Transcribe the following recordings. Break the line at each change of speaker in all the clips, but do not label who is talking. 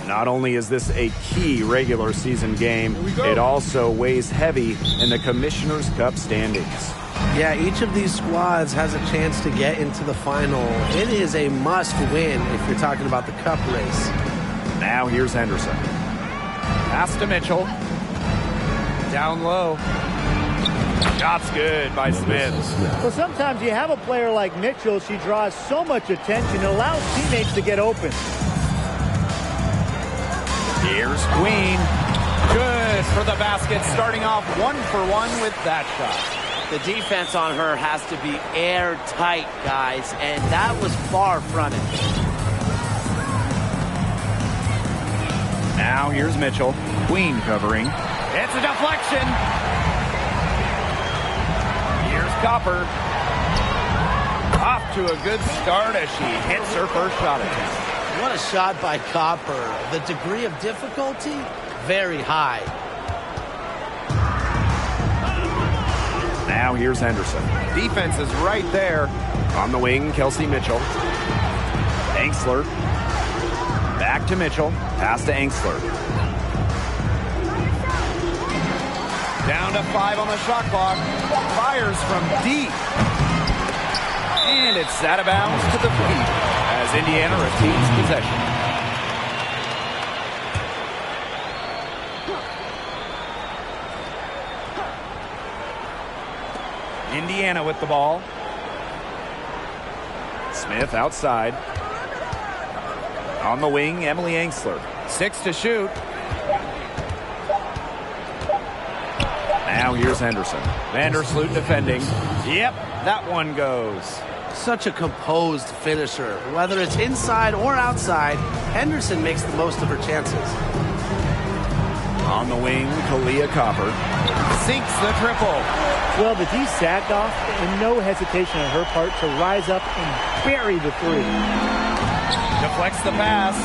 Not only is this a key regular season game, it also weighs heavy in the Commissioner's Cup standings.
Yeah, each of these squads has a chance to get into the final. It is a must-win if you're talking about the Cup race.
Now here's Henderson. Pass to Mitchell. Down low. Shot's good by Smith.
Well, sometimes you have a player like Mitchell. She draws so much attention. It allows teammates to get open.
Here's Queen. Good for the basket, starting off 1-for-1 with that shot.
The defense on her has to be airtight, guys, and that was far fronted.
Now here's Mitchell. Queen covering. It's a deflection. Here's Copper. Off to a good start as she hits her first shot attempt.
What a shot by Copper. The degree of difficulty, very high.
Now here's Henderson. Defense is right there. On the wing, Kelsey Mitchell. Angsler. Back to Mitchell. Pass to Angsler. Down to 5 on the shot clock. Fires from deep. And it's out of bounds to the feet as Indiana retains possession. Indiana with the ball. Smith outside. On the wing, Emily Angsler. 6 to shoot. Now here's Henderson. Vandersloot defending. Yep, that one goes.
Such a composed finisher. Whether it's inside or outside, Henderson makes the most of her chances.
On the wing, Kalia Copper. Sinks the triple.
Well, the D sagged off, and no hesitation on her part to rise up and bury the three.
Deflects the pass.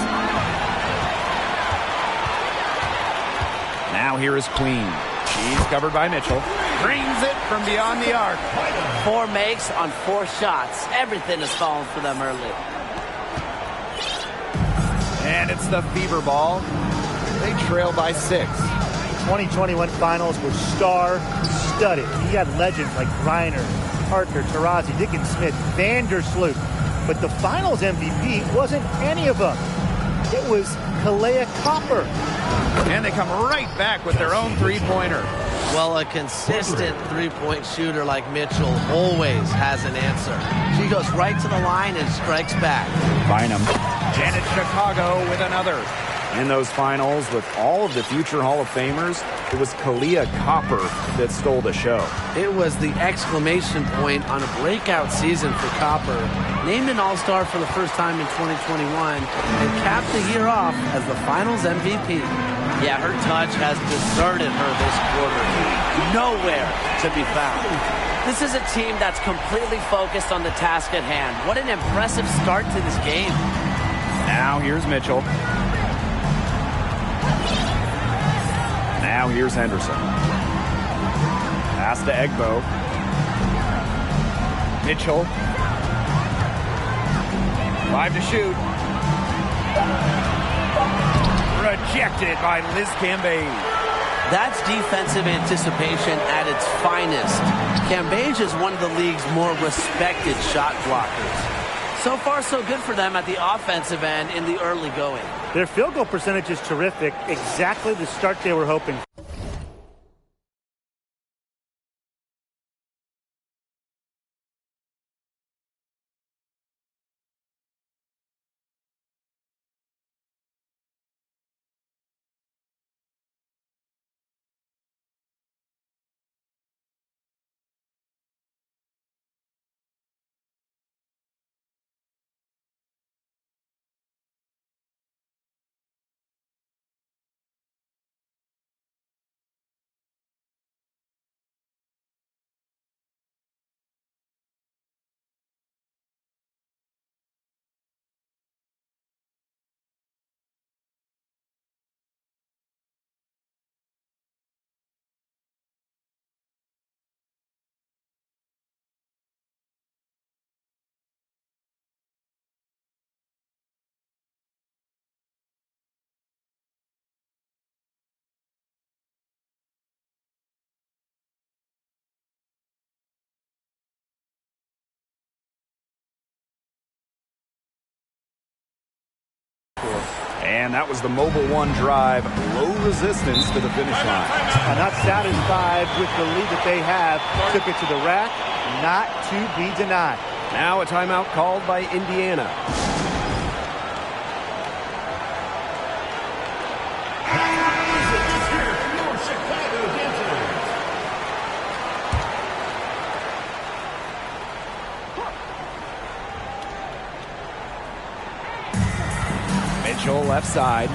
Now here is Queen. She's covered by Mitchell. Brings it from beyond the arc.
4 makes on 4 shots. Everything is falling for them early.
And it's the Fever ball. They trail by 6.
2021 finals were star-studded. You got legends like Reiner, Parker, Taurasi, Dickens Smith, Vandersloot. But the finals MVP wasn't any of them. It was Kalia Copper.
And they come right back with their own three-pointer.
Well, a consistent three-point shooter like Mitchell always has an answer. She goes right to the line and strikes back.
Bynum. Janet Chicago with another. In those finals, with all of the future Hall of Famers, it was Kalia Copper that stole the show.
It was the exclamation point on a breakout season for Copper. Named an All-Star for the first time in 2021 and capped the year off as the finals MVP.
Yeah, her touch has deserted her this quarter. Nowhere to be found. This is a team that's completely focused on the task at hand. What an impressive start to this game.
Now here's Mitchell. Now here's Henderson. Pass to Egbo. Mitchell. 5 to shoot. Rejected by Liz Cambage.
That's defensive anticipation at its finest. Cambage is one of the league's more respected shot blockers. So far, so good for them at the offensive end in the early going.
Their field goal percentage is terrific. Exactly the start they were hoping.
And that was the Mobile One drive. Low resistance to the finish line.
Not satisfied with the lead that they have. Took it to the rack. Not to be denied.
Now a timeout called by Indiana. Mitchell left side.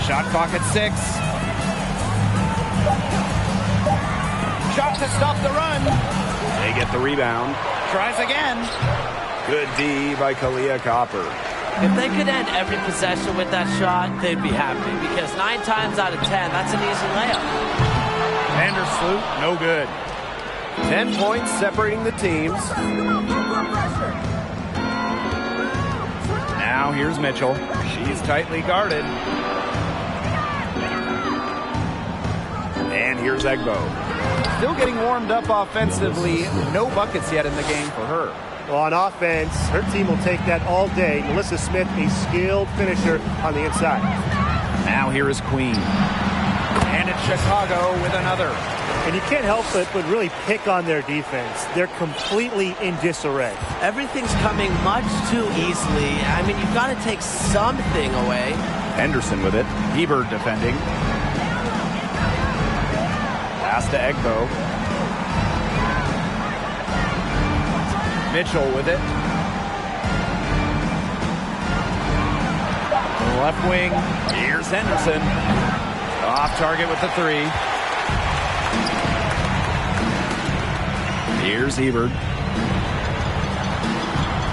Shot clock at 6. Shot to stop the run. They get the rebound. Tries again. Good D by Kalia Copper.
If they could end every possession with that shot, they'd be happy, because 9 times out of 10, that's an easy layup.
Vandersloot, no good. 10 points separating the teams. Now here's Mitchell. She's tightly guarded. And here's Egbo. Still getting warmed up offensively. No buckets yet in the game for her.
Well, on offense, her team will take that all day. Melissa Smith, a skilled finisher on the inside.
Now here is Queen. And it's Chicago with another.
And you can't help but really pick on their defense. They're completely in disarray.
Everything's coming much too easily. I mean, you've got to take something away.
Henderson with it. Hebert defending. Pass to Egbo. Mitchell with it. Left wing. Here's Henderson. Off target with the 3. Here's Hebert.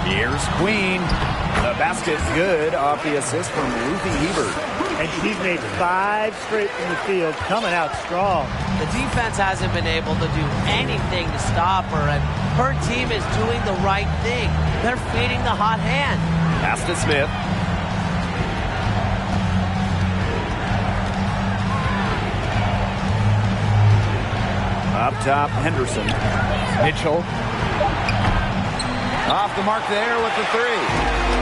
Here's Queen. The basket good off the assist from Ruthie Hebert.
And she's made 5 straight from the field, coming out strong.
The defense hasn't been able to do anything to stop her, and her team is doing the right thing. They're feeding the hot hand.
Pass to Smith. Up top, Henderson. Mitchell. Off the mark there with the 3.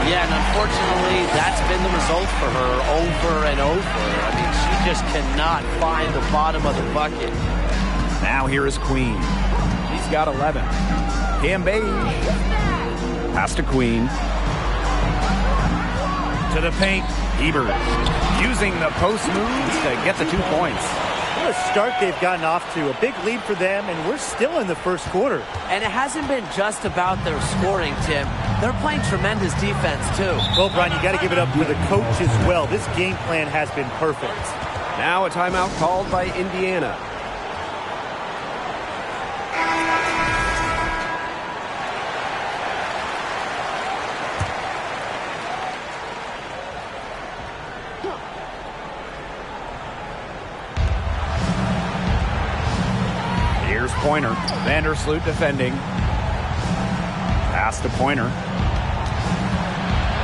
Yeah, and unfortunately, that's been the result for her over and over. I mean, she just cannot find the bottom of the bucket.
Now here is Queen. She's got 11. Cambage. Pass to Queen. To the paint. Hebert using the post moves to get the 2 points.
What a start they've gotten off to. A big lead for them, and we're still in the first quarter.
And it hasn't been just about their scoring, Tim. They're playing tremendous defense, too.
Well, Brian, you got to give it up to the coach as well. This game plan has been perfect.
Now a timeout called by Indiana. Pointer. Vandersloot defending. Pass to Pointer.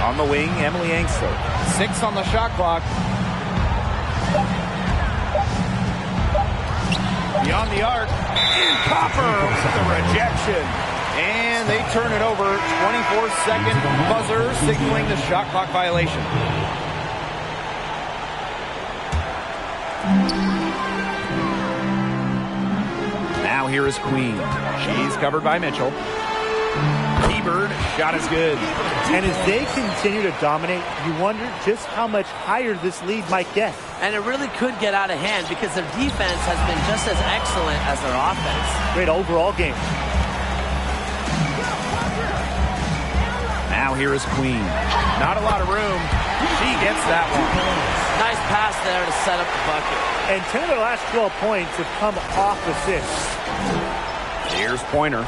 On the wing, Emily Engstler. 6 on the shot clock. Beyond the arc. Copper with the rejection. And they turn it over. 24-second buzzer signaling the shot clock violation. Now here is Queen. She's covered by Mitchell. T-Bird, shot is good.
And as they continue to dominate, you wonder just how much higher this lead might get.
And it really could get out of hand because their defense has been just as excellent as their offense.
Great overall game.
Now here is Queen. Not a lot of room. She gets that one.
Nice pass there to set up the bucket.
And 10 of their last 12 points have come off assists.
Here's Pointer.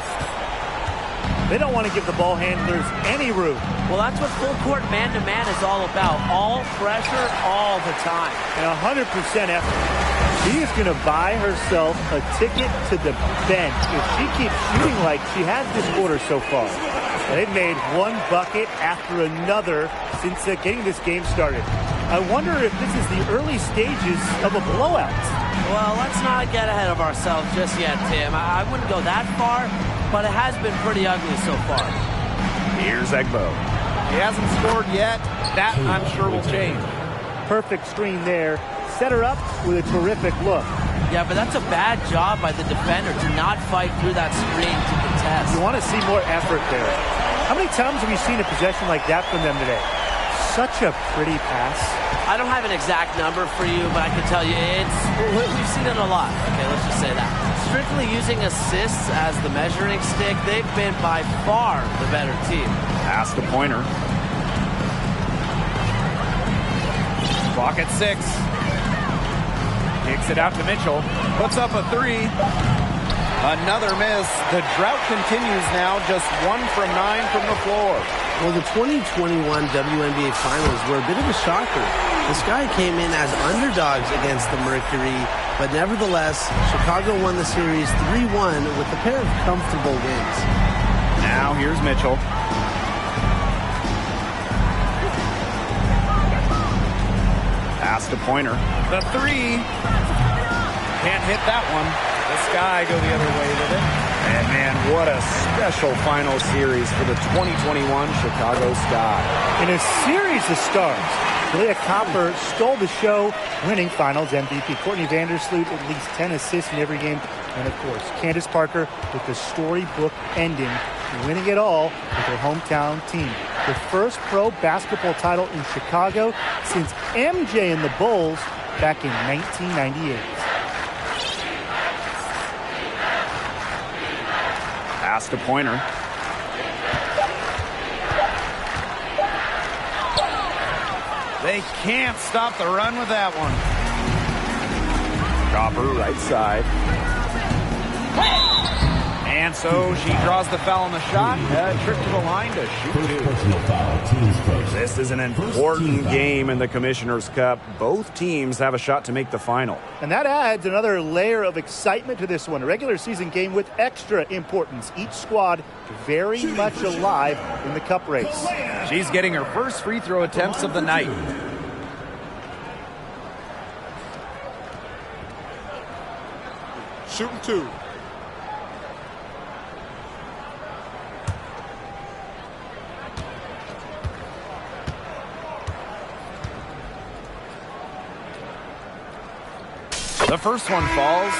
They don't want to give the ball handlers any room.
Well, that's what full court man-to-man is all about. All pressure, all the time.
And 100% effort. She is going to buy herself a ticket to the bench if she keeps shooting like she has this quarter so far. They've made one bucket after another since getting this game started. I wonder if this is the early stages of a blowout.
Well, let's not get ahead of ourselves just yet, Tim. I wouldn't go that far, but it has been pretty ugly so far.
Here's Egbo. He hasn't scored yet. That, I'm sure, will change.
Perfect screen there. Set her up with a terrific look.
Yeah, but that's a bad job by the defender to not fight through that screen to contest.
You want to see more effort there. How many times have you seen a possession like that from them today? Such a pretty pass.
I don't have an exact number for you, but I can tell you we've seen it a lot. Okay, let's just say that. Strictly using assists as the measuring stick, they've been by far the better team.
Pass the Pointer. Clock at 6. Kicks it out to Mitchell. Puts up a 3. Another miss. The drought continues now. Just 1 from 9 from the floor.
Well, the 2021 WNBA Finals were a bit of a shocker. The Sky came in as underdogs against the Mercury, but nevertheless, Chicago won the series 3-1 with a pair of comfortable wins.
Now here's Mitchell. Pass to Pointer. The 3. Can't hit that one. The Sky go the other way with it. And man, what a special final series for the 2021 Chicago Sky.
In a series of stars, Julia Copper stole the show, winning Finals MVP. Courtney Vandersloot, at least 10 assists in every game. And of course, Candace Parker with the storybook ending, winning it all with her hometown team. The first pro basketball title in Chicago since MJ and the Bulls back in 1998.
Pass to Pointer. They can't stop the run with that one. Copper, right side. And so she draws the foul on the shot. Trip to the line to shoot 2. This is an important game in the Commissioner's Cup. Both teams have a shot to make the final.
And that adds another layer of excitement to this one. A regular season game with extra importance. Each squad very much alive in the cup race.
She's getting her first free throw attempts of the night.
Shooting 2.
The first one falls.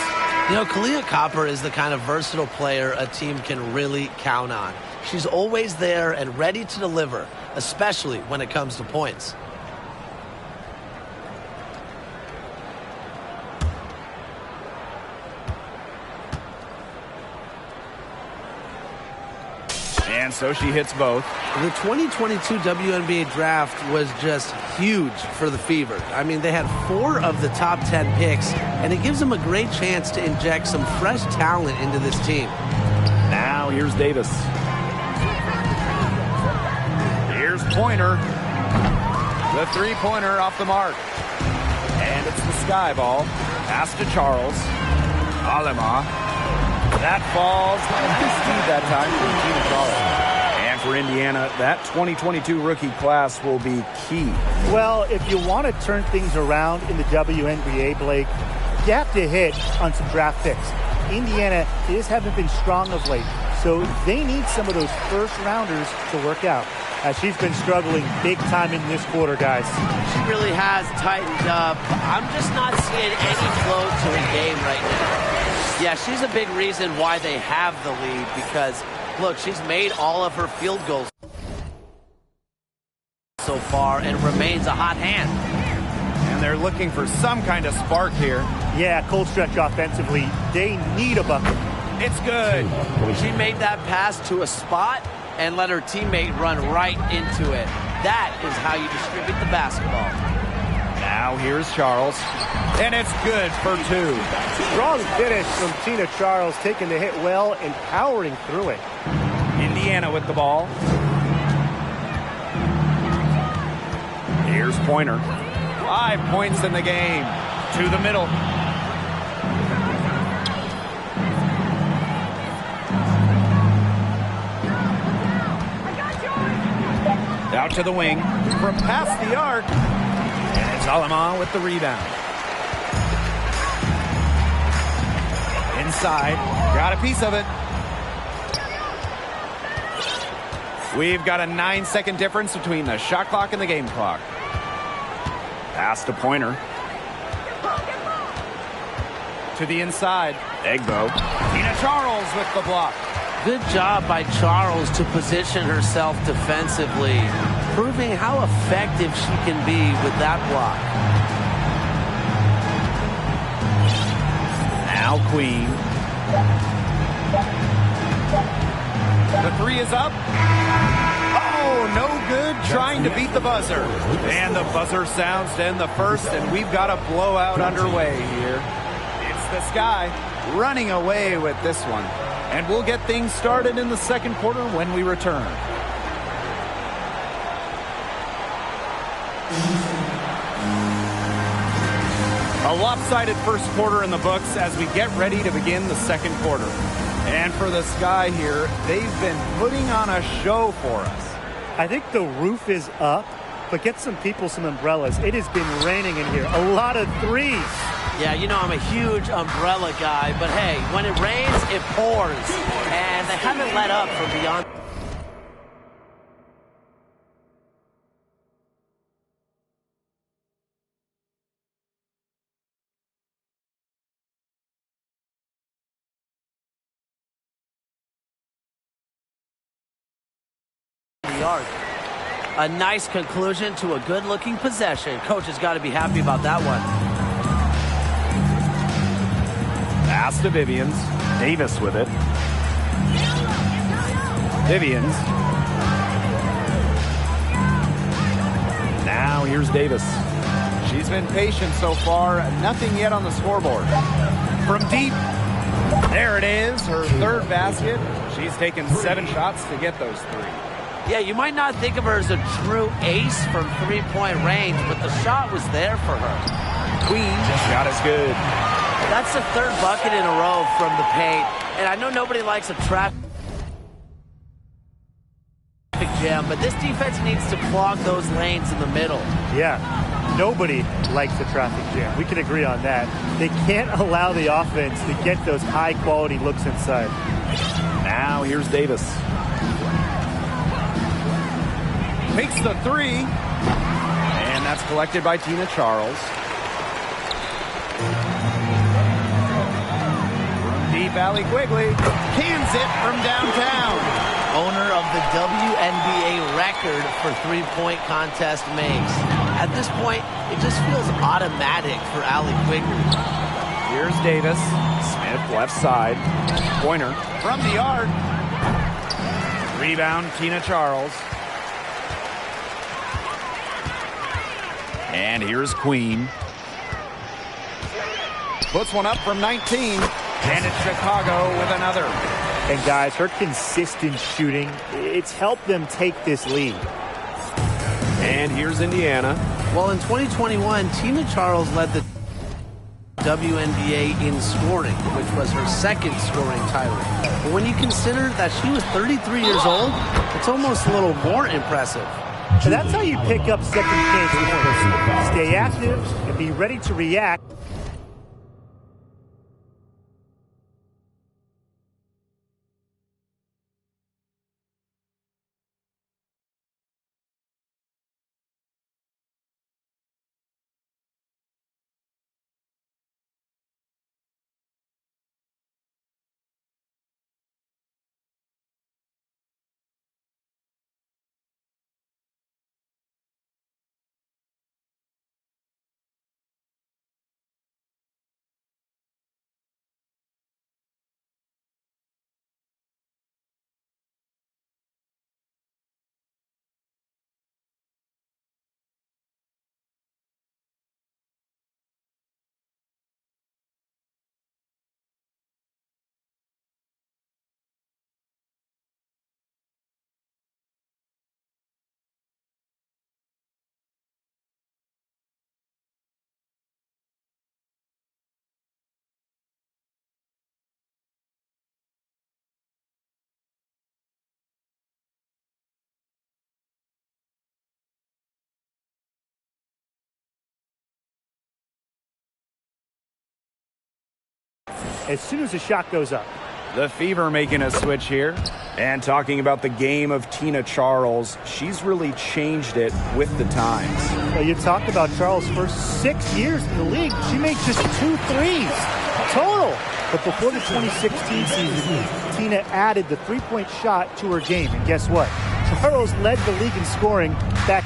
You know, Kalia Copper is the kind of versatile player a team can really count on. She's always there and ready to deliver, especially when it comes to points.
And so she hits both.
The 2022 WNBA draft was just huge for the Fever. I mean, they had 4 of the top 10 picks, and it gives them a great chance to inject some fresh talent into this team.
Now here's Davis. Here's Pointer. The 3-pointer off the mark. And it's the Sky ball. Pass to Charles. Alema. That falls. Nice speed that time from Tina Charles. And for Indiana, that 2022 rookie class will be key.
Well, if you want to turn things around in the WNBA, Blake, you have to hit on some draft picks. Indiana just haven't been strong of late, so they need some of those first-rounders to work out. She's been struggling big time in this quarter, guys.
She really has tightened up. I'm just not seeing any flow to her game right now. Yeah, she's a big reason why they have the lead because, look, she's made all of her field goals so far and remains a hot hand.
And they're looking for some kind of spark here.
Yeah, cold stretch offensively. They need a bucket.
It's good.
She made that pass to a spot and let her teammate run right into it. That is how you distribute the basketball.
Now here's Charles. And it's good for two.
Strong finish from Tina Charles, taking the hit well and powering through it.
Indiana with the ball. Here's Pointer. 5 points in the game. To the middle. Out to the wing. From past the arc. And it's Alama with the rebound. Inside. Got a piece of it. We've got a 9-second difference between the shot clock and the game clock. Pass to Pointer. To the inside. Egbo. Tina Charles with the block.
Good job by Charles to position herself defensively, proving how effective she can be with that block.
Now Queen. The three is up. Oh, no good, trying to beat the buzzer. And the buzzer sounds to end the first, and we've got a blowout underway here. It's the Sky running away with this one. And we'll get things started in the second quarter when we return. A lopsided first quarter in the books as we get ready to begin the second quarter. And for the Sky here, they've been putting on a show for us.
I think the roof is up, but get some people some umbrellas. It has been raining in here. A lot of threes.
Yeah, you know I'm a huge umbrella guy, but hey, when it rains, it pours. And they haven't let up from beyond the arc. A nice conclusion to a good-looking possession. Coach has got to be happy about that one.
Pass to Vivians. Davis with it. Vivians. Now here's Davis. She's been patient so far. Nothing yet on the scoreboard. From deep. There it is. Her third basket. She's taken 7 shots to get those 3.
Yeah, you might not think of her as a true ace from three-point range, but the shot was there for her.
Queen just got as good.
That's the third bucket in a row from the paint. And I know nobody likes a traffic jam, but this defense needs to clog those lanes in the middle.
Yeah, nobody likes a traffic jam. We can agree on that. They can't allow the offense to get those high-quality looks inside.
Now here's Davis. Makes the 3. And that's collected by Tina Charles. Deep alley Quigley cans it from downtown.
Owner of the WNBA record for three-point contest makes. At this point, it just feels automatic for Allie Quigley.
Here's Davis. Smith left side. Pointer from the arc. Rebound Tina Charles. And here's Queen. Puts one up from 19. And it's Chicago with another.
And guys, her consistent shooting, it's helped them take this lead.
And here's Indiana.
Well, in 2021, Tina Charles led the WNBA in scoring, which was her second scoring title. But when you consider that she was 33 years old, it's almost a little more impressive.
So that's how you pick up second chance points. Stay active and be ready to react. As soon as the shot goes up.
The Fever making a switch here. And talking about the game of Tina Charles, she's really changed it with the times.
Well, you talked about Charles' first 6 years in the league. She made just 2 threes total. But before the 2016 season, Tina added the three-point shot to her game. And guess what? Charles led the league in scoring back.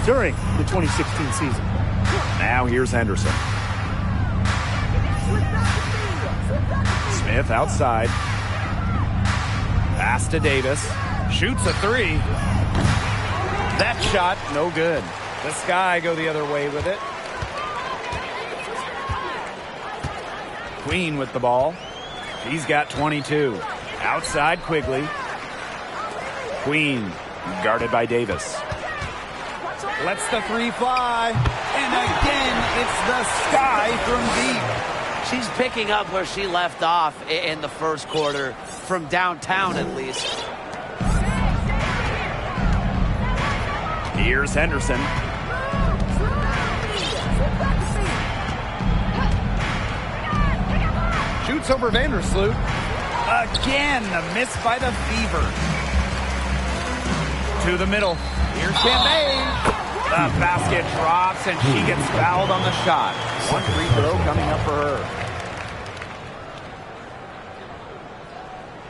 During the 2016 season.
Now here's Henderson. Smith outside. Pass to Davis. Shoots a three. That shot, no good. The Sky go the other way with it. Queen with the ball. He's got 22. Outside Quigley. Queen guarded by Davis. Lets the three fly. And again, it's the Sky from deep.
She's picking up where she left off in the first quarter, from downtown at least.
Here's Henderson. Shoots over Vandersloot. Again, a miss by the Fever. To the middle. Here's Cambage. The basket drops, and she gets fouled on the shot. One free throw coming up for her.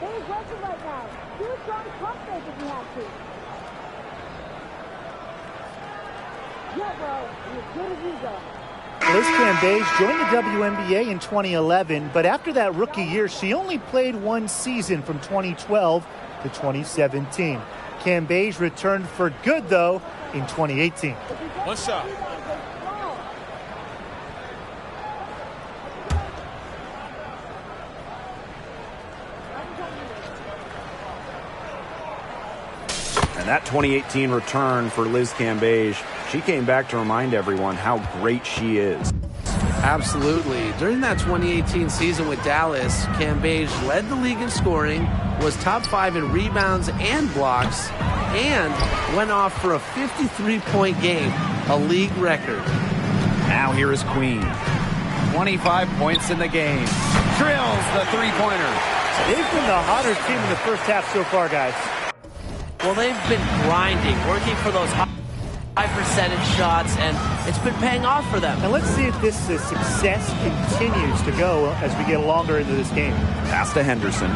They're aggressive right now. Do a strong pump fake if you have to. Yeah, bro. You're as good as you go.
Liz Cambage joined the WNBA in 2011, but after that rookie year, she only played one season from 2012 to 2017. Cambage returned for good, though, in 2018.
What's up?
And that 2018 return for Liz Cambage, she came back to remind everyone how great she is.
Absolutely. During that 2018 season with Dallas, Cambage led the league in scoring, was top 5 in rebounds and blocks, and went off for a 53-point game, a league record.
Now here is Queen. 25 points in the game. Drills the three-pointer.
They've been the hotter team in the first half so far, guys.
Well, they've been grinding, working for those high percentage shots, and it's been paying off for them.
And let's see if this success continues to go as we get longer into this game.
Pass to Henderson.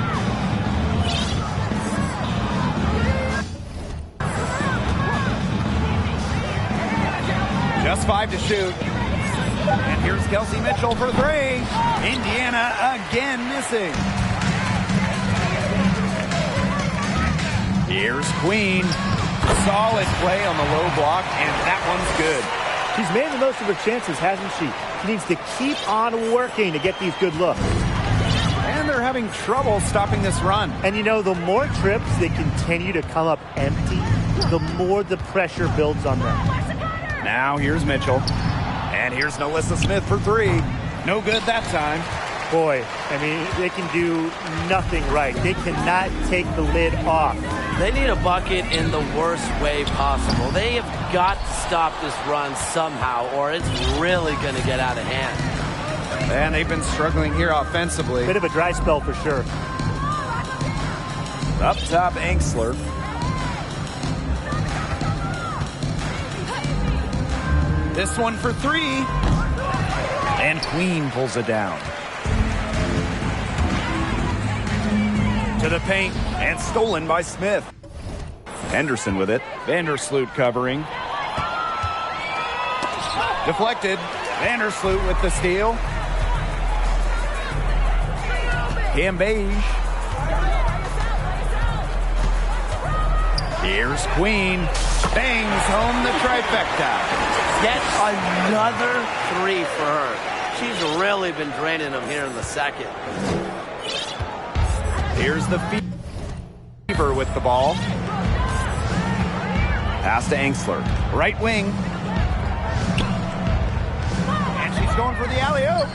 Just 5 to shoot. And here's Kelsey Mitchell for 3. Indiana again missing. Here's Queen. Solid play on the low block, and that one's good.
She's made the most of her chances, hasn't she? She needs to keep on working to get these good looks.
And they're having trouble stopping this run.
And you know, the more trips they continue to come up empty, the more the pressure builds on them.
Now here's Mitchell. And here's Nalissa Smith for 3. No good that time.
Boy, I mean, they can do nothing right. They cannot take the lid off.
They need a bucket in the worst way possible. They have got to stop this run somehow, or it's really going to get out of hand.
And they've been struggling here offensively.
Bit of a dry spell for sure.
Up top, Angsler. This one for 3. And Queen pulls it down. To the paint, and stolen by Smith. Henderson with it. Vandersloot covering. Deflected. Vandersloot with the steal. Cambage. Here's Queen. Bangs home the trifecta.
Get another 3 for her. She's really been draining them here in the second.
Here's the Fever with the ball. Pass to Angsler. Right wing. And she's going for the alley-oop.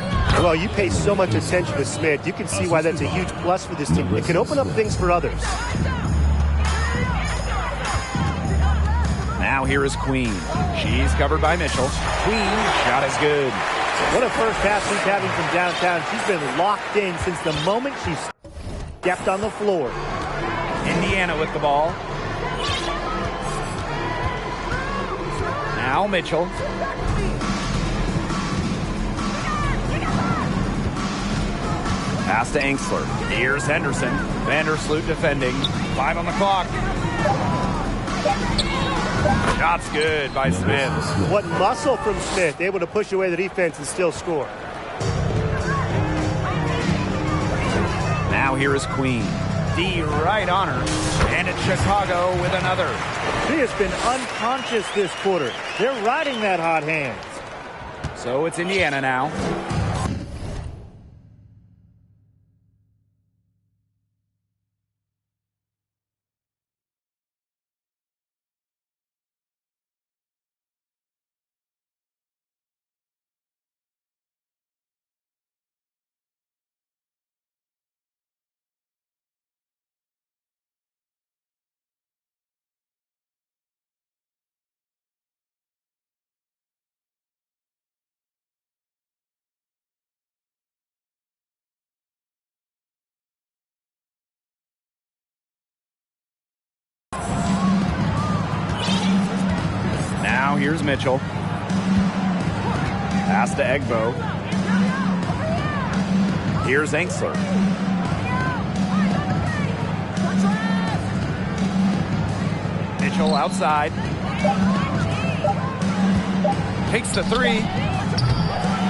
Well, you pay so much attention to Smith. You can see why that's a huge plus for this team. It can open up things for others.
Now here is Queen. She's covered by Mitchell. Queen, shot is good.
What a first half she's having from downtown. She's been locked in since the moment she stepped on the floor.
Indiana with the ball. Now Mitchell. Pass to Angsler. Here's Henderson. Vandersloot defending. 5 on the clock. Shot's good by Smith.
What muscle from Smith, able to push away the defense and still score.
Now here is Queen. D right on her. And it's Chicago with another.
She has been unconscious this quarter. They're riding that hot hand.
So it's Indiana now. Now here's Mitchell. Pass to Egbo. Here's Angsler. Mitchell outside. Takes the 3.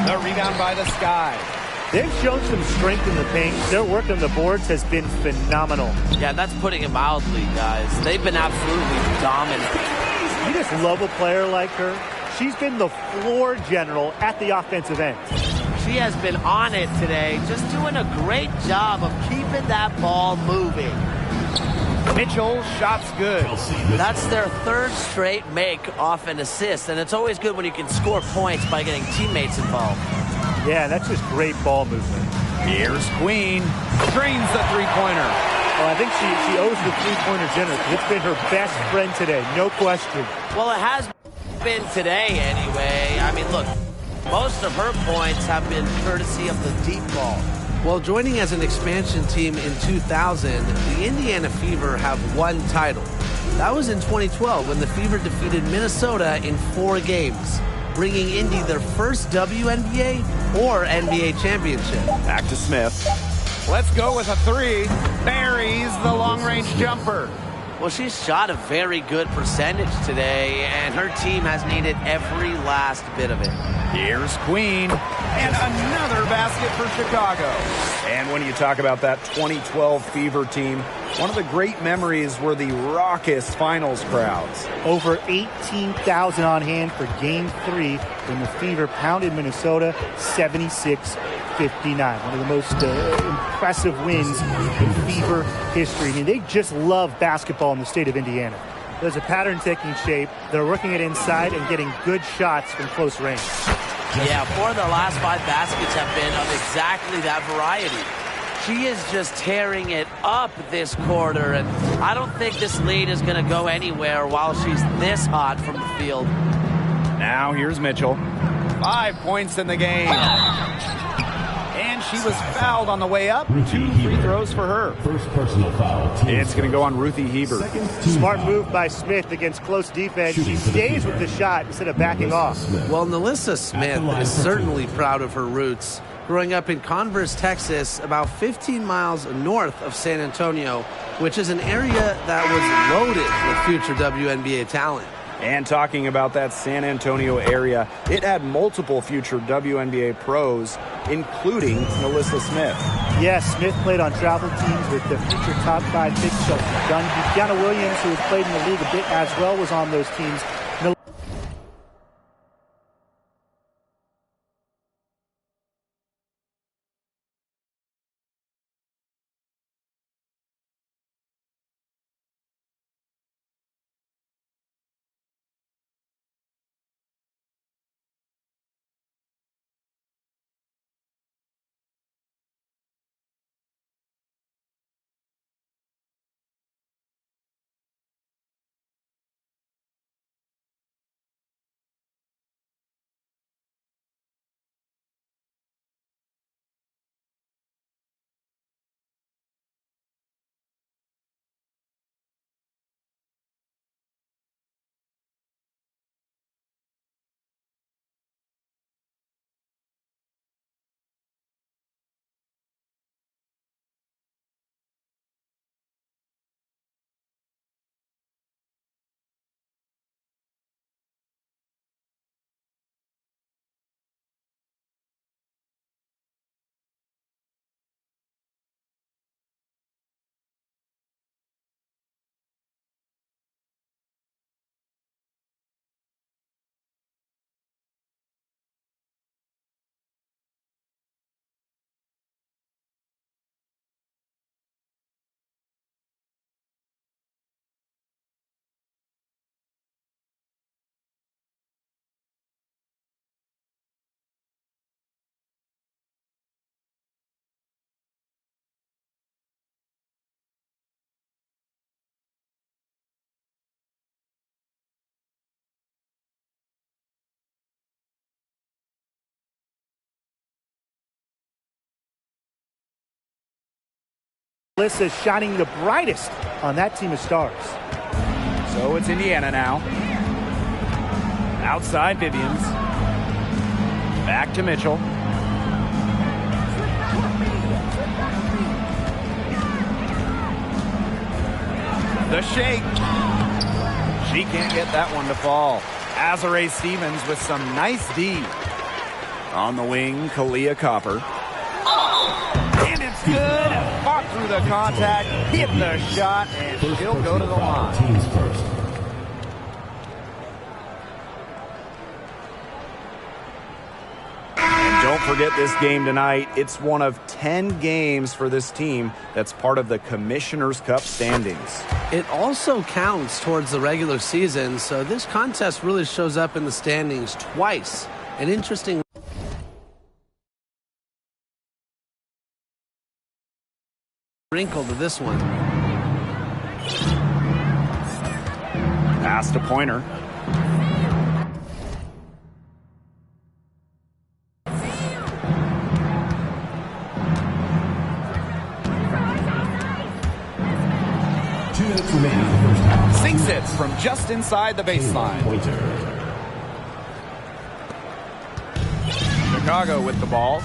The rebound by the Sky.
They've shown some strength in the paint. Their work on the boards has been phenomenal.
Yeah, that's putting it mildly, guys. They've been absolutely dominant.
You just love a player like her. She's been the floor general at the offensive end.
She has been on it today, just doing a great job of keeping that ball moving.
Mitchell, shot's good.
That's their 3rd straight make off an assist, and it's always good when you can score points by getting teammates involved.
Yeah, that's just great ball movement.
Here's Queen. Drains the 3-pointer.
Well, I think she owes the 3-pointer dinner. It's been her best friend today, no question.
Well, it has been today anyway. I mean, look, most of her points have been courtesy of the deep ball.
Well, joining as an expansion team in 2000, the Indiana Fever have one title. That was in 2012 when the Fever defeated Minnesota in 4 games, bringing Indy their first WNBA or NBA championship.
Back to Smith. Let's go with a 3. Buries the long-range jumper.
Well, she's shot a very good percentage today, and her team has needed every last bit of it.
Here's Queen, and another basket for Chicago. And when you talk about that 2012 Fever team, one of the great memories were the raucous finals crowds.
Over 18,000 on hand for Game 3 when the Fever pounded Minnesota 76-59. One of the most impressive wins in Fever history. I mean, they just love basketball in the state of Indiana. There's a pattern taking shape. They're working it inside and getting good shots from close range.
Yeah, 4 of the last 5 baskets have been of exactly that variety. She is just tearing it up this quarter, and I don't think this lead is going to go anywhere while she's this hot from the field.
Now here's Mitchell. 5 points in the game. And she was fouled on the way up. 2 free throws for her.
First personal foul.
It's going to go on Ruthie Hebert.
Smart move by Smith against close defense. She stays with the shot instead of backing off.
Well, Nalissa Smith is certainly proud of her roots. Growing up in Converse, Texas, about 15 miles north of San Antonio, which is an area that was loaded with future WNBA talent.
And talking about that San Antonio area, it had multiple future WNBA pros, including Nalissa Smith.
Yes, Smith played on travel teams with the future top 5 pick Chelsea Dunn. Deanna Williams, who has played in the league a bit as well, was on those teams. Melissa shining the brightest on that team of stars.
So it's Indiana now. Outside Vivians. Back to Mitchell. The shake. She can't get that one to fall. Azare Stevens with some nice D. On the wing, Kalia Copper. And it's good. Fought through the contact, hit the shot, and she'll go to the line.
Teams first.
And don't forget this game tonight. It's one of 10 games for this team that's part of the Commissioner's Cup standings.
It also counts towards the regular season, so this contest really shows up in the standings twice. An interesting wrinkle to this one.
Pass to Pointer.
2 minutes remaining in the first half.
Sinks it from just inside the baseline. Chicago with the ball.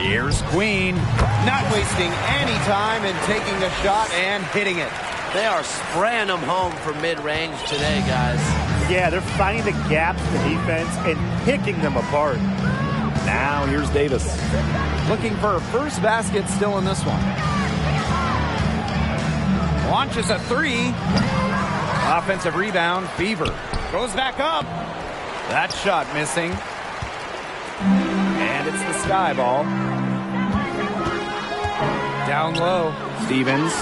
Here's Queen, not wasting any time and taking the shot and hitting it.
They are spraying them home for mid-range today, guys.
Yeah, they're finding the gaps in the defense and picking them apart.
Now here's Davis. Looking for a first basket still in this one. Launches a three. Offensive rebound, Fever. Goes back up. That shot missing. And it's the Sky ball. Down low, Stevens.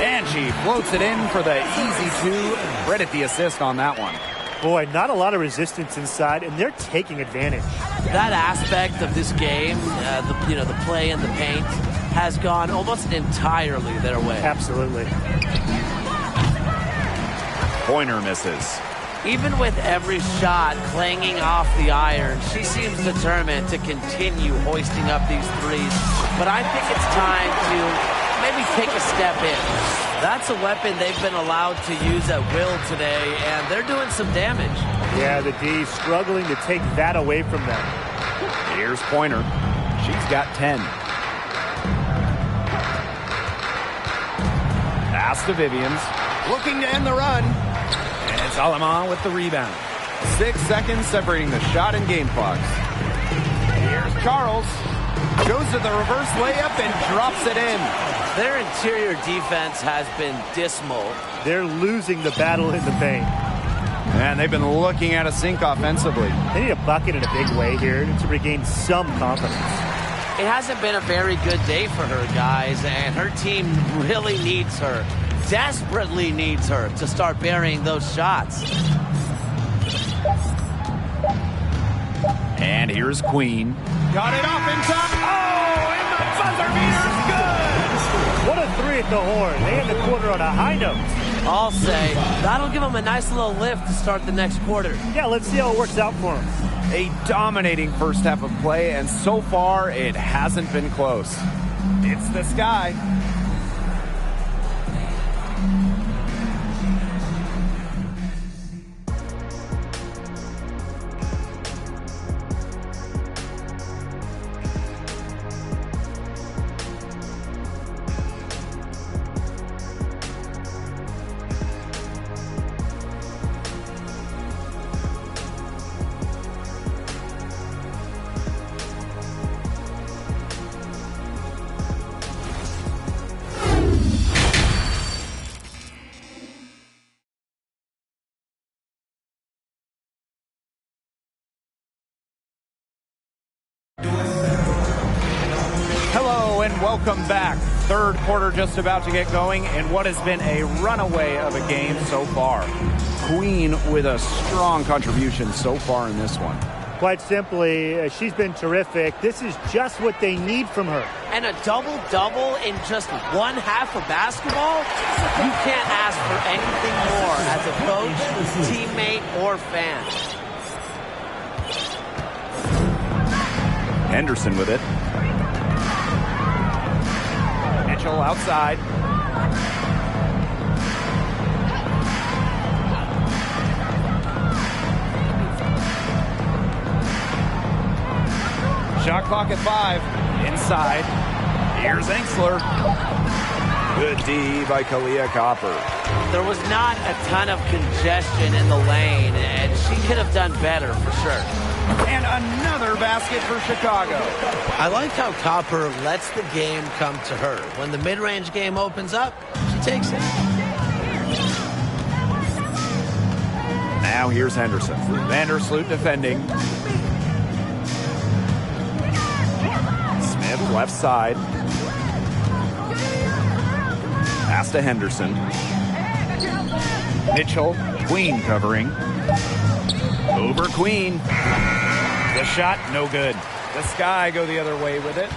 And she floats it in for the easy two. Credit the assist on that one.
Boy, not a lot of resistance inside, and they're taking advantage.
That aspect of this game, the play in the paint, has gone almost entirely their way.
Absolutely.
Pointer misses.
Even with every shot clanging off the iron, she seems determined to continue hoisting up these threes. But I think it's time to maybe take a step in. That's a weapon they've been allowed to use at will today, and they're doing some damage.
Yeah, the D struggling to take that away from them.
Here's Pointer. She's got 10. Pass to Vivians. Looking to end the run. And it's Alaman with the rebound. 6 seconds separating the shot and game clocks. Here's Charles. Goes to the reverse layup and drops it in.
Their interior defense has been dismal.
They're losing the battle in the paint.
And they've been looking at a sink offensively.
They need a bucket in a big way here to regain some confidence.
It hasn't been a very good day for her, guys, and her team really needs her, desperately needs her to start burying those shots.
And here's Queen. Got it off in time. Oh, and the buzzer beater's good.
What a three at the horn. They end the quarter on a high note.
I'll say that'll give them a nice little lift to start the next quarter.
Yeah, let's see how it works out for them.
A dominating first half of play, and so far it hasn't been close. It's the Sky. Hello and welcome back. Third quarter just about to get going in what has been a runaway of a game so far. Queen with a strong contribution so far in this one.
Quite simply, she's been terrific. This is just what they need from her.
And a double-double in just one half of basketball? You can't ask for anything more as a coach, teammate, or fan.
Henderson with it. Mitchell outside. Shot clock at 5. Inside. Here's Enksler. Good D by Kalia Copper.
There was not a ton of congestion in the lane, and she could have done better for sure.
And another basket for Chicago.
I like how Copper lets the game come to her. When the mid-range game opens up, she takes it.
Now here's Henderson. Vandersloot defending. Smith left side. Pass to Henderson. Mitchell, Queen covering. Over Queen. The shot, no good. The Sky go the other way with it.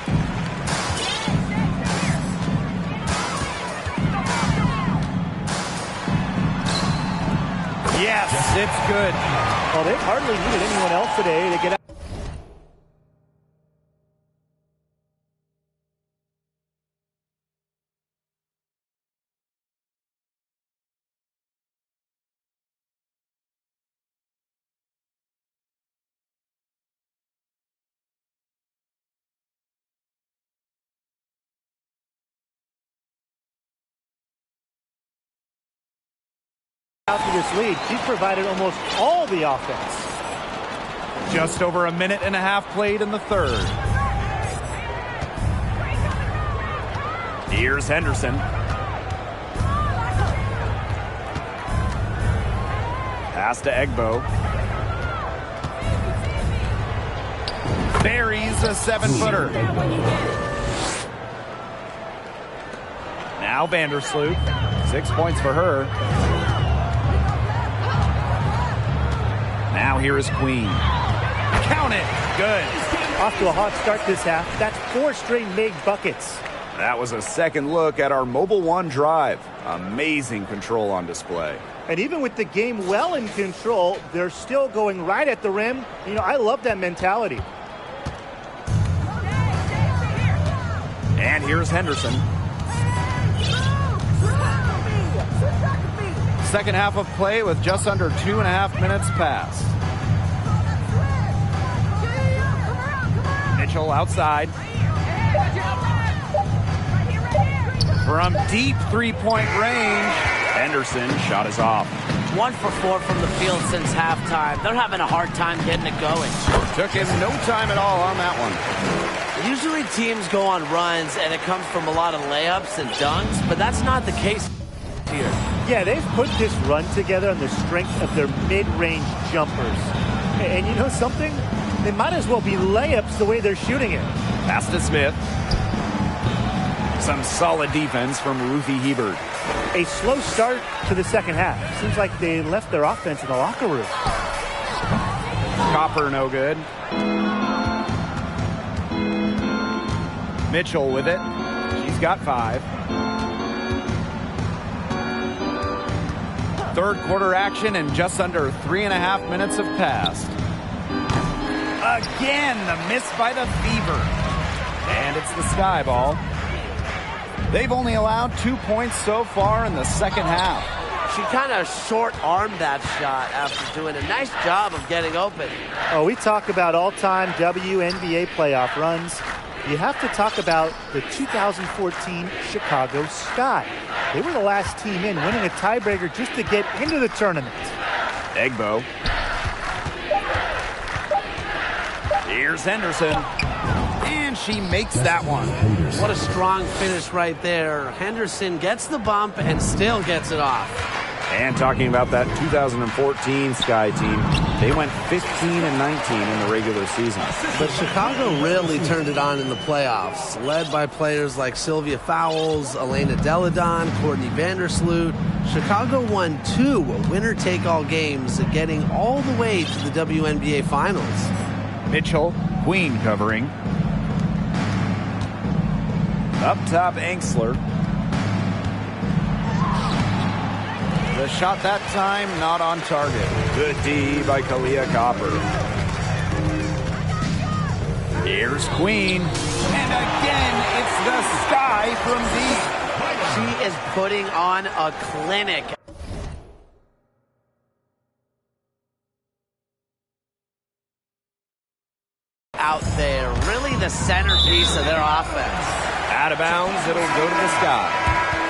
Yes, it's good.
Well, they hardly needed anyone else today to get out. After this lead, she's provided almost all the offense.
Just over a minute and a half played in the third. Here's Henderson. Pass to Egbo. Buries a 7-footer. Now Vandersloot. 6 points for her. Now here is Queen. Count it. Good.
Off to a hot start this half. That's 4 straight made buckets.
That was a second look at our Mobile One drive. Amazing control on display.
And even with the game well in control, they're still going right at the rim. You know, I love that mentality.
And here's Henderson. Second half of play with just under 2.5 minutes passed. Mitchell outside. From deep three-point range, Henderson shot is off.
1 for 4 from the field since halftime. They're having a hard time getting it going.
Took him no time at all on that one.
Usually teams go on runs and it comes from a lot of layups and dunks, but that's not the case here.
Yeah, they've put this run together on the strength of their mid-range jumpers. And you know something? They might as well be layups the way they're shooting it.
Pass to Smith. Some solid defense from Ruthie Hebert.
A slow start to the second half. Seems like they left their offense in the locker room.
Copper no good. Mitchell with it. She's got 5. Third quarter action and just under 3.5 minutes have passed. Again, the miss by the Fever. And it's the Sky Ball. They've only allowed 2 points so far in the second half.
She kind of short-armed that shot after doing a nice job of getting open.
Oh, we talk about all-time WNBA playoff runs. You have to talk about the 2014 Chicago Sky. They were the last team in, winning a tiebreaker just to get into the tournament.
Egbo. Here's Henderson. And she makes that one.
What a strong finish right there. Henderson gets the bump and still gets it off.
And talking about that 2014 Sky team, they went 15-19 in the regular season.
But Chicago really turned it on in the playoffs, led by players like Sylvia Fowles, Elena Deladon, Courtney Vandersloot. Chicago won 2 winner-take-all games, getting all the way to the WNBA Finals.
Mitchell, Queen covering. Up top, Angsler. The shot that time, not on target. Good D by Kalia Copper. Here's Queen. And again, it's the Sky from deep.
She is putting on a clinic. Out there, really the centerpiece of their offense.
Out of bounds, it'll go to the Sky.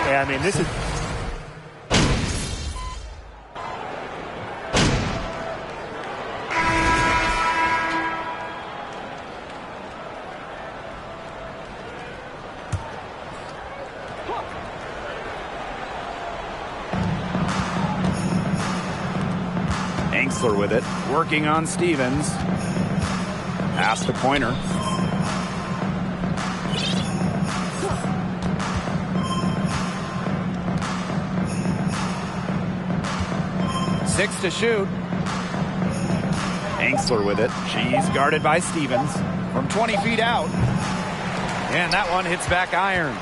Yeah, I mean, this is...
Angsler with it, working on Stevens. Pass to Pointer. Six to shoot. Angsler with it. She's guarded by Stevens from 20 feet out. And that one hits back iron.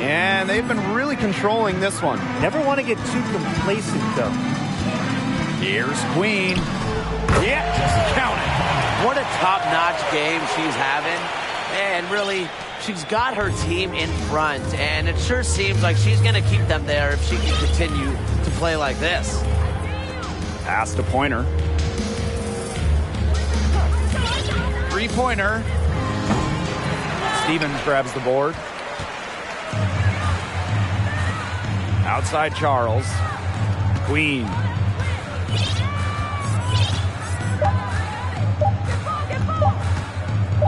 And they've been really controlling this one.
Never want to get too complacent, though.
Here's Queen. Yeah, just count it.
What a top-notch game she's having. And really, she's got her team in front. And it sure seems like she's going to keep them there if she can continue to play like this.
Pass to Pointer. Three-pointer. Stevens grabs the board. Outside Charles. Queen.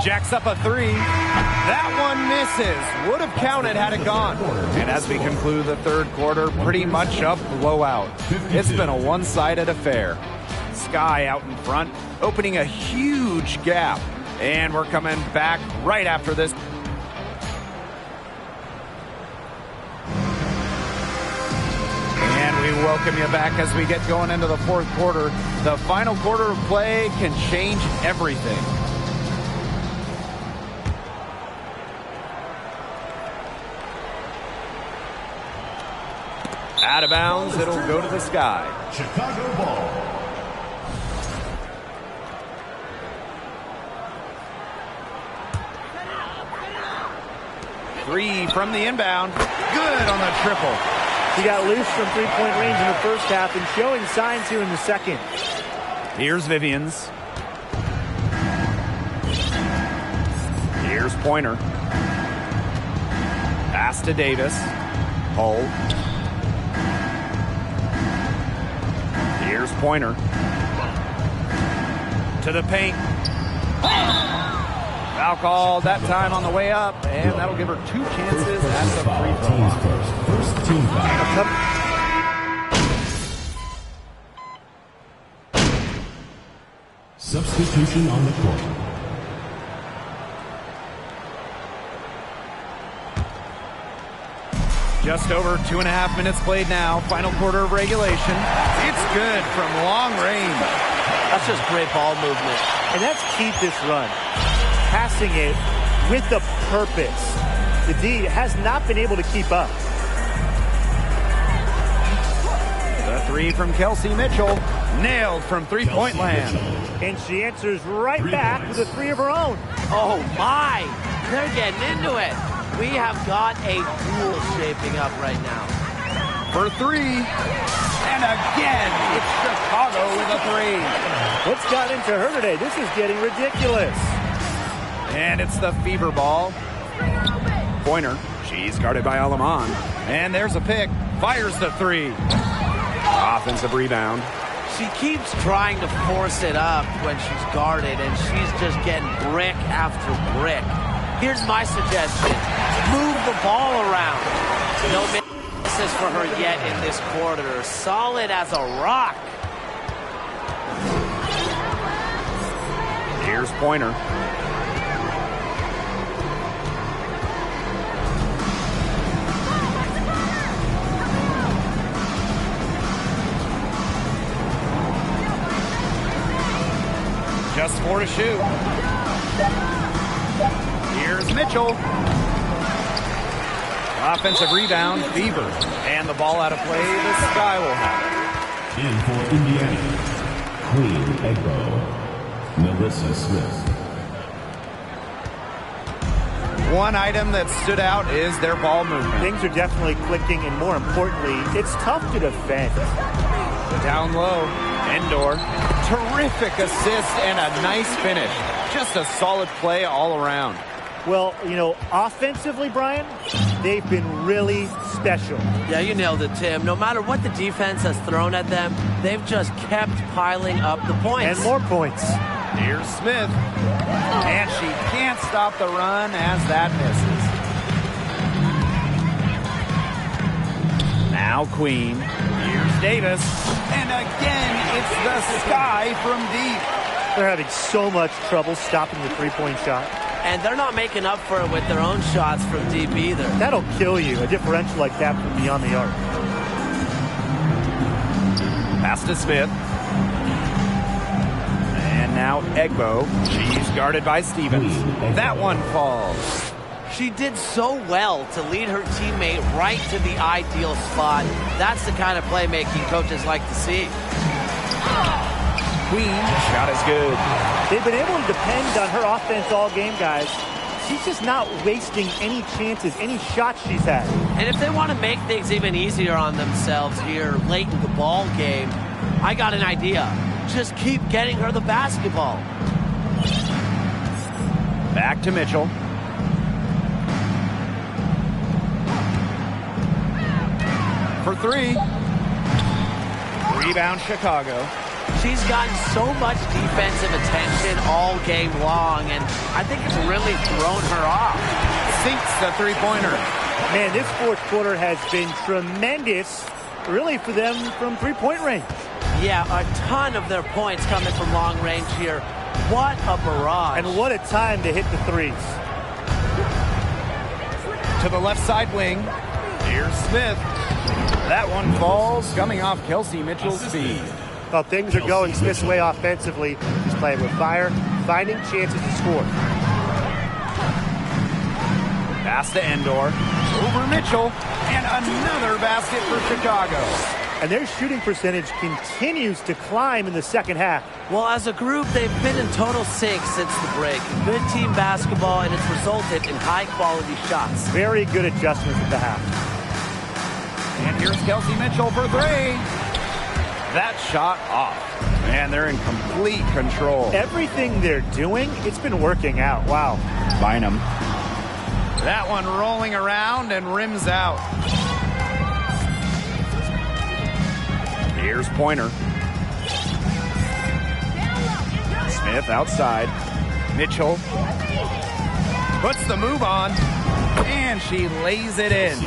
Jacks up a three. That one misses. Would have counted had it gone. And as we conclude the third quarter, pretty much a blowout. It's been a one-sided affair. Sky out in front, opening a huge gap. And we're coming back right after this. And we welcome you back as we get going into the fourth quarter. The final quarter of play can change everything. Out of bounds, it'll go to the Sky.
Chicago ball.
Three from the inbound. Good on the triple.
He got loose from three-point range in the first half and showing signs here in the second.
Here's Vivians. Here's Pointer. Pass to Davis. Hull. Here's Pointer. To the paint. Foul called that time on the way up, and that'll give her two chances at the free throw line.
First team foul. Substitution on the court.
Just over 2.5 minutes played now. Final quarter of regulation. It's good from long range.
That's just great ball movement.
And that's key to this run. Passing it with a purpose. The D has not been able to keep up.
The three from Kelsey Mitchell. Nailed from three-point land.
And she answers right back with a three of her own.
Oh, my. They're getting into it. We have got a duel shaping up right now.
For three. And again, it's Chicago with a three.
What's got into her today? This is getting ridiculous.
And it's the fever ball. Pointer. She's guarded by Alaman. And there's a pick. Fires the three. Offensive rebound.
She keeps trying to force it up when she's guarded, and she's just getting brick after brick. Here's my suggestion. Move the ball around. No misses for her yet in this quarter. Solid as a rock.
Here's Pointer. Just 4 to shoot. Here's Mitchell. Offensive rebound, Fever. And the ball out of play, the Sky will have it.
In for Indiana, Queen Egbo, Melissa Smith.
One item that stood out is their ball movement.
Things are definitely clicking, and more importantly, it's tough to defend.
Down low, Endor. Terrific assist and a nice finish. Just a solid play all around.
Well, you know, offensively, Brian, they've been really special.
Yeah, you nailed it, Tim. No matter what the defense has thrown at them, they've just kept piling up the points.
And more points.
Here's Smith. And she can't stop the run as that misses. Now Queen. Here's Davis. And again, it's the Sky from deep.
They're having so much trouble stopping the three-point shot.
And they're not making up for it with their own shots from deep either.
That'll kill you, a differential like that from beyond the arc.
Pass to Smith. And now Egbo. She's guarded by Stevens. That one falls.
She did so well to lead her teammate right to the ideal spot. That's the kind of playmaking coaches like to see.
Queen, shot is good.
They've been able to depend on her offense all game, guys. She's just not wasting any chances, any shots she's had.
And if they want to make things even easier on themselves here late in the ball game, I got an idea. Just keep getting her the basketball.
Back to Mitchell. For three. Rebound, Chicago.
She's gotten so much defensive attention all game long, and I think it's really thrown her off.
Sinks the three-pointer.
Man, this fourth quarter has been tremendous, really, for them from three-point range.
Yeah, a ton of their points coming from long range here. What a barrage.
And what a time to hit the threes.
To the left side wing. Here's Smith. That one falls, coming off Kelsey Mitchell's feet.
Well, things are going Smith's way offensively. He's playing with fire, finding chances to score.
Pass to Endor. Over Mitchell. And another basket for Chicago.
And their shooting percentage continues to climb in the second half.
Well, as a group, they've been in total sync since the break. Good team basketball, and it's resulted in high-quality shots.
Very good adjustments at the half.
And here's Kelsey Mitchell for three. That shot off. Man, they're in complete control.
Everything they're doing, it's been working out. Wow.
Bynum. That one rolling around and rims out. Here's Pointer. Smith outside. Mitchell puts the move on, and she lays it in.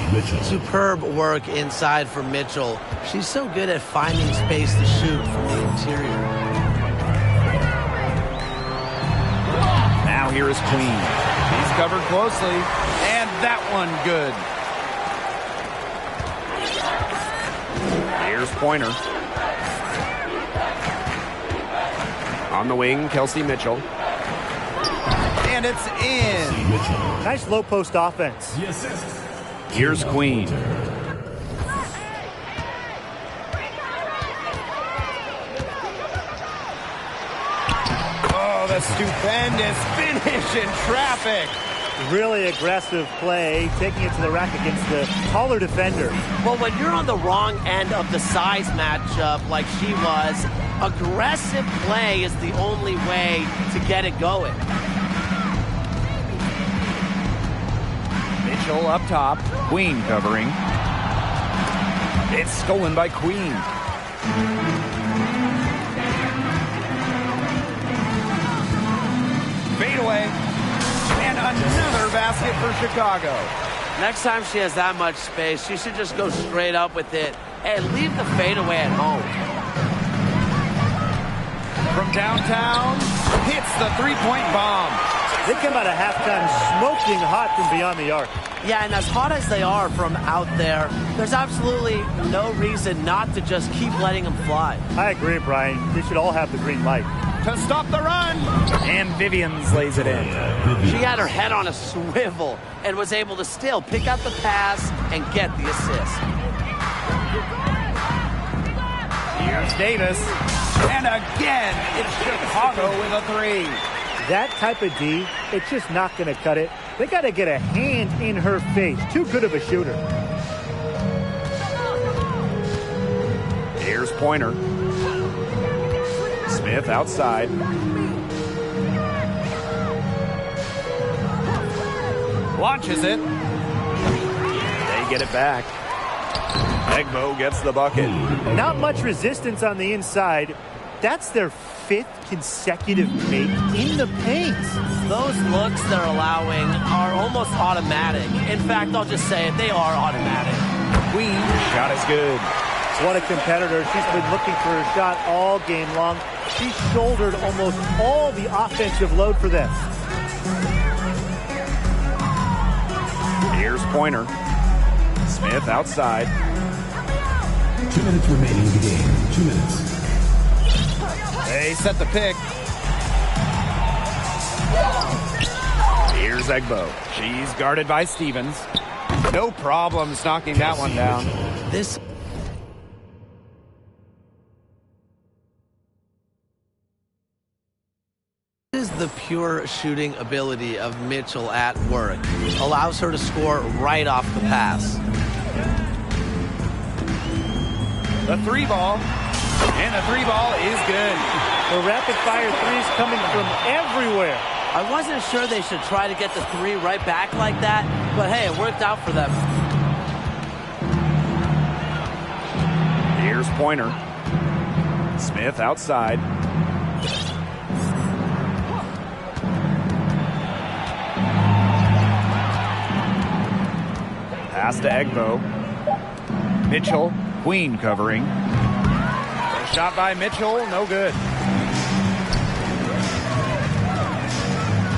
Superb work inside from Mitchell. She's so good at finding space to shoot from the interior.
Now here is Queen. He's covered closely, and that one good. Here's Pointer. On the wing, Kelsey Mitchell. And it's in.
Nice low post offense.
Here's Queen. Oh, the stupendous finish in traffic.
Really aggressive play, taking it to the rack against the taller defender.
Well, when you're on the wrong end of the size matchup like she was, aggressive play is the only way to get it going.
Mitchell up top. Queen covering. It's stolen by Queen. Fade away. And another basket for Chicago.
Next time she has that much space, she should just go straight up with it and leave the fadeaway at home.
From downtown, hits the three-point bomb.
They come out of halftime smoking hot from beyond the arc.
Yeah, and as hot as they are from out there, there's absolutely no reason not to just keep letting them fly.
I agree, Brian. They should all have the green light.
To stop the run. And Vivians lays it in.
She had her head on a swivel and was able to still pick out the pass and get the assist.
Here's Davis. And again, it's Chicago with a three.
That type of D, it's just not going to cut it. They got to get a hand in her face. Too good of a shooter.
Here's Pointer. Smith outside. Launches it. They get it back. Egbo gets the bucket.
Not much resistance on the inside. That's their fifth consecutive make in the paint.
Those looks they're allowing are almost automatic. In fact, I'll just say it, they are automatic.
Queen shot is good.
What a competitor. She's been looking for her shot all game long. She shouldered almost all the offensive load for them.
Here's Pointer. Smith outside.
2 minutes remaining in the game. 2 minutes.
They set the pick. Here's Egbo. She's guarded by Stevens. No problems knocking that one down.
This is the pure shooting ability of Mitchell at work. Allows her to score right off the pass.
The three ball. And the three ball is good.
The rapid fire threes coming from everywhere.
I wasn't sure they should try to get the three right back like that, but hey, it worked out for them.
Here's Pointer. Smith outside. Pass to Egbo. Mitchell, Queen covering. Shot by Mitchell, no good.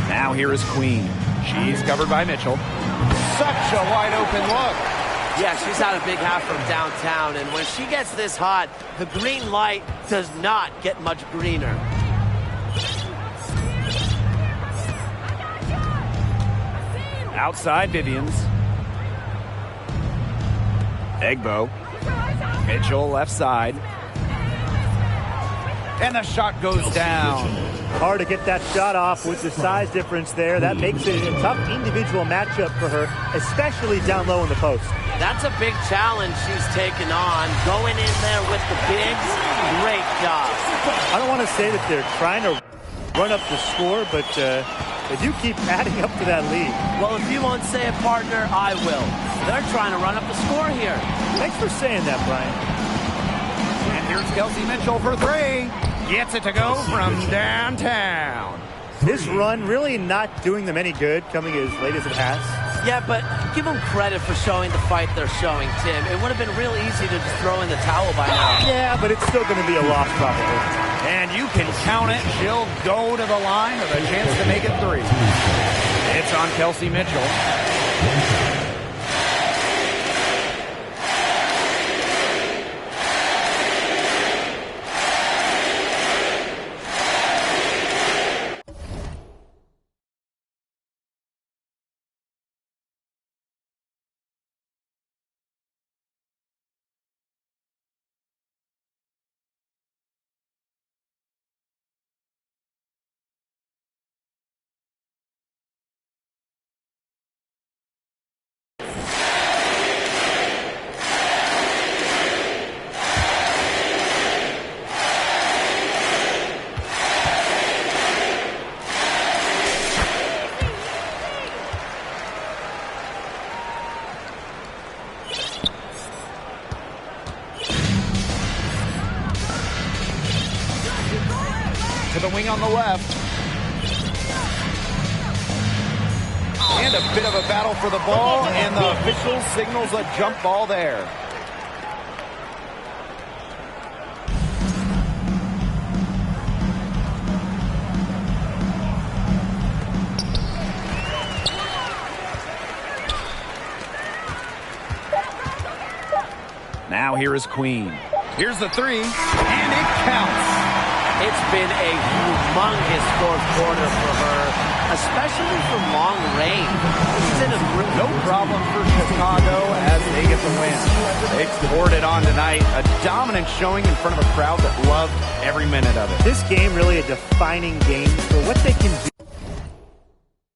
Now here is Queen. She's covered by Mitchell. Such a wide open look.
Yeah, she's had a big half from downtown, and when she gets this hot, the green light does not get much greener.
Outside Vivians. Egbo. Mitchell left side. And the shot goes down.
Hard to get that shot off with the size difference there. That makes it a tough individual matchup for her, especially down low in the post.
That's a big challenge she's taken on. Going in there with the bigs, great job.
I don't want to say that they're trying to run up the score, but they do keep adding up to that lead.
Well, if you won't say it, partner, I will. They're trying to run up the score here.
Thanks for saying that, Brian.
And here's Kelsey Mitchell for three. Gets it to go from downtown.
This run really not doing them any good, coming as late as it has.
Yeah, but give them credit for showing the fight they're showing, Tim. It would have been real easy to just throw in the towel by now.
Yeah, but it's still going to be a loss probably.
And you can count it. She'll go to the line with a chance to make it three. It's on Kelsey Mitchell. To the wing on the left. And a bit of a battle for the ball, and the official signals a jump ball there. Now here is Queen. Here's the three, and it counts.
It's been a humongous fourth quarter for her, especially from long range. She's in a
No problem for Chicago as they get the win. They poured it on tonight. A dominant showing in front of a crowd that loved every minute of it.
This game really a defining game for what they can do.